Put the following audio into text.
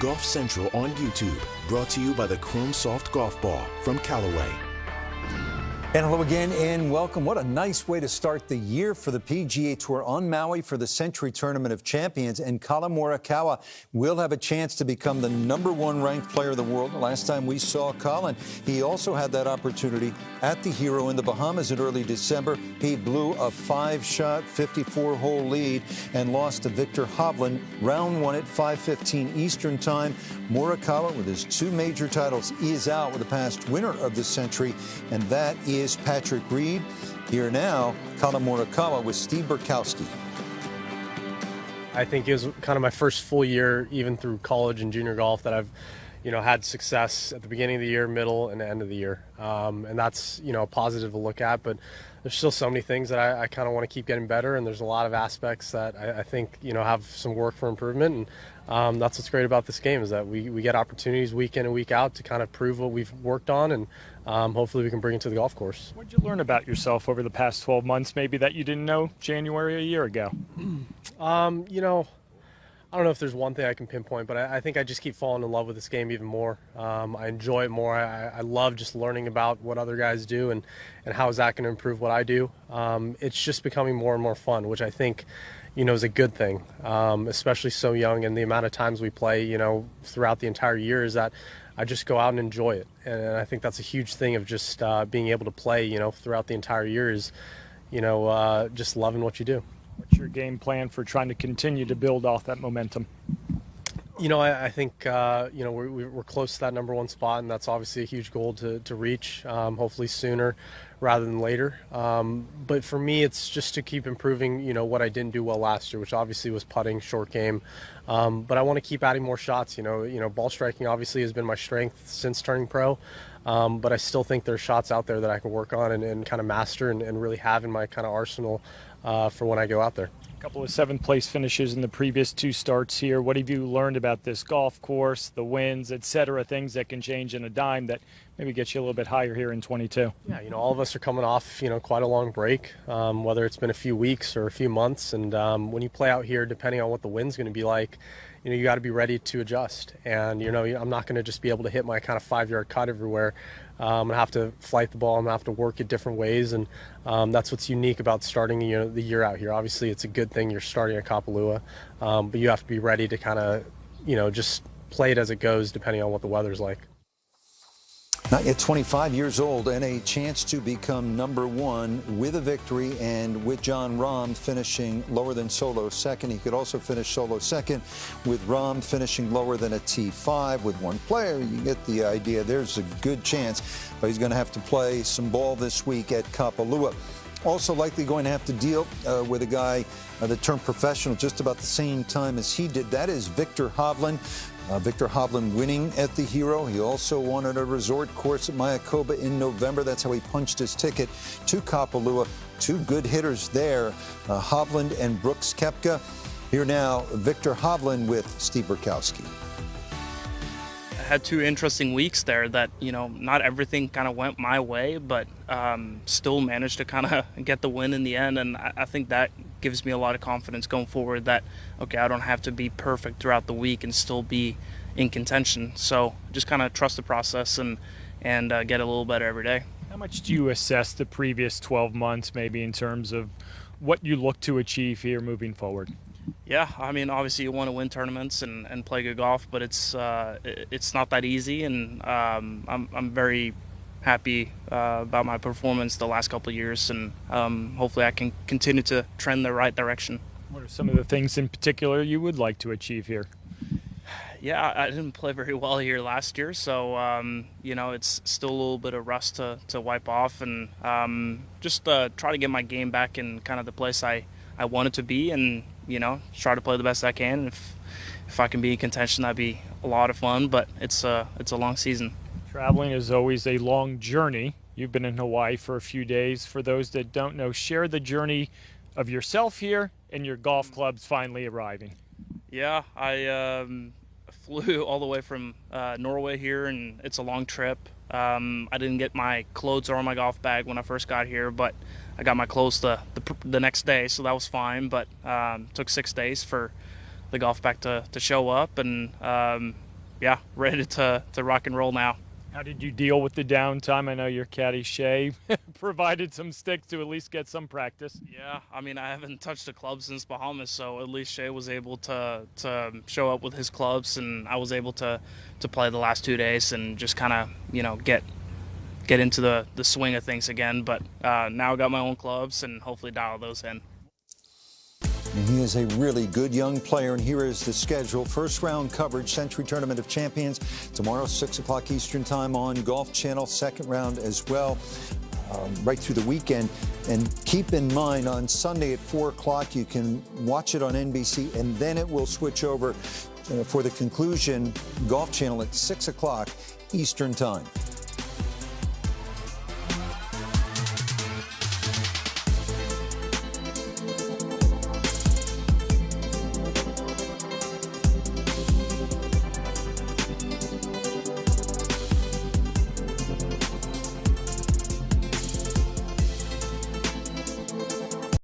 Golf Central on YouTube, brought to you by the Chrome Soft Golf Ball from Callaway. And hello again and welcome. What a nice way to start the year for the PGA Tour on Maui for the Sentry Tournament of Champions. And Collin Morikawa will have a chance to become the #1 ranked player of the world. The last time we saw Collin, he also had that opportunity at the Hero in the Bahamas in early December. He blew a 5-shot, 54-hole lead and lost to Viktor Hovland. Round 1 at 5:15 Eastern Time. Morikawa, with his 2 major titles, is out with the past winner of the Sentry, and that is Patrick Reed. Here now, Collin Morikawa with Steve Burkowski. I think it was kind of my first full year, even through college and junior golf, that I've, had success at the beginning of the year, middle, and the end of the year. And that's, a positive to look at, but there's still so many things that I kind of want to keep getting better, and there's a lot of aspects that I think, have some work for improvement. And that's what's great about this game, is that we get opportunities week in and week out to kind of prove what we've worked on, and hopefully we can bring it to the golf course. What did you learn about yourself over the past 12 months, maybe that you didn't know January a year ago? I don't know if there's one thing I can pinpoint, but I think I just keep falling in love with this game even more. I enjoy it more. I love just learning about what other guys do and how is that going to improve what I do. It's just becoming more and more fun, which I think, is a good thing, especially so young, and the amount of times we play, throughout the entire year, is that I just go out and enjoy it. And I think that's a huge thing of just being able to play, throughohout the entire year is, just loving what you do. What's your game plan for trying to continue to build off that momentum? I think, we're close to that #1 spot, and that's obviously a huge goal to reach, hopefully sooner rather than later. But for me, it's just to keep improving, what I didn't do well last year, which obviously was putting, short game. But I want to keep adding more shots. Ball striking obviously has been my strength since turning pro. But I still think there's shots out there that I can work on and kind of master and really have in my kind of arsenal for when I go out there. A couple of 7th-place finishes in the previous 2 starts here. What have you learned about this golf course, the winds, etc., things that can change in a dime that maybe get you a little bit higher here in 22? Yeah, all of us are coming off, quite a long break, whether it's been a few weeks or a few months. And when you play out here, depending on what the wind's going to be like, you got to be ready to adjust. And, I'm not going to just be able to hit my kind of 5-yard cut everywhere. I'm going to have to flight the ball. I'm going to have to work it different ways. And that's what's unique about starting the year out here. Obviously, it's a good thing you're starting at Kapalua, but you have to be ready to kind of, just play it as it goes depending on what the weather's like. Not yet 25 years old, and a chance to become #1 with a victory, and with Jon Rahm finishing lower than solo second. He could also finish solo second with Rahm finishing lower than a T5 with 1 player. You get the idea. There's a good chance, but he's going to have to play some ball this week at Kapalua. Also likely going to have to deal with a guy that turned professional just about the same time as he did. That is Viktor Hovland. Viktor Hovland winning at the Hero. He also won at a resort course at Mayakoba in November. That's how he punched his ticket to Kapalua. 2 good hitters there, Hovland and Brooks Koepka. Here now, Viktor Hovland with Steve Burkowski. I had 2 interesting weeks there that, not everything kind of went my way, but still managed to kind of get the win in the end. And I think that gives me a lot of confidence going forward that, okay, I don't have to be perfect throughout the week and still be in contention. So just kind of trust the process and get a little better every day. How much do you assess the previous 12 months maybe in terms of what you look to achieve here moving forward? Yeah, I mean, obviously you want to win tournaments and play good golf, but it's not that easy, and I'm very happy about my performance the last couple of years, and hopefully I can continue to trend the right direction. What are some of the things in particular you would like to achieve here? Yeah, I didn't play very well here last year, so it's still a little bit of rust to wipe off, and just try to get my game back in kind of the place I want it to be, and try to play the best I can. If I can be in contention, that'd be a lot of fun, but it's a long season. Traveling is always a long journey. You've been in Hawaii for a few days. For those that don't know, share the journey of yourself here and your golf clubs finally arriving. Yeah, I flew all the way from Norway here, and it's a long trip. I didn't get my clothes or my golf bag when I first got here, but I got my clothes the next day, so that was fine. But took 6 days for the golf bag to show up, and yeah, ready to rock and roll now. How did you deal with the downtime? I know your caddy Shea provided some sticks to at least get some practice. Yeah, I mean, I haven't touched a club since Bahamas, so at least Shea was able to show up with his clubs, and I was able to play the last 2 days and just kind of, you know, get into the swing of things again. But now I got my own clubs and hopefully dial those in. And he is a really good young player, and here is the schedule. First round coverage, Sentry Tournament of Champions, tomorrow 6 o'clock Eastern time on Golf Channel. Second round as well, right through the weekend. And keep in mind, on Sunday at 4 o'clock, you can watch it on NBC, and then it will switch over for the conclusion, Golf Channel at 6 o'clock Eastern time.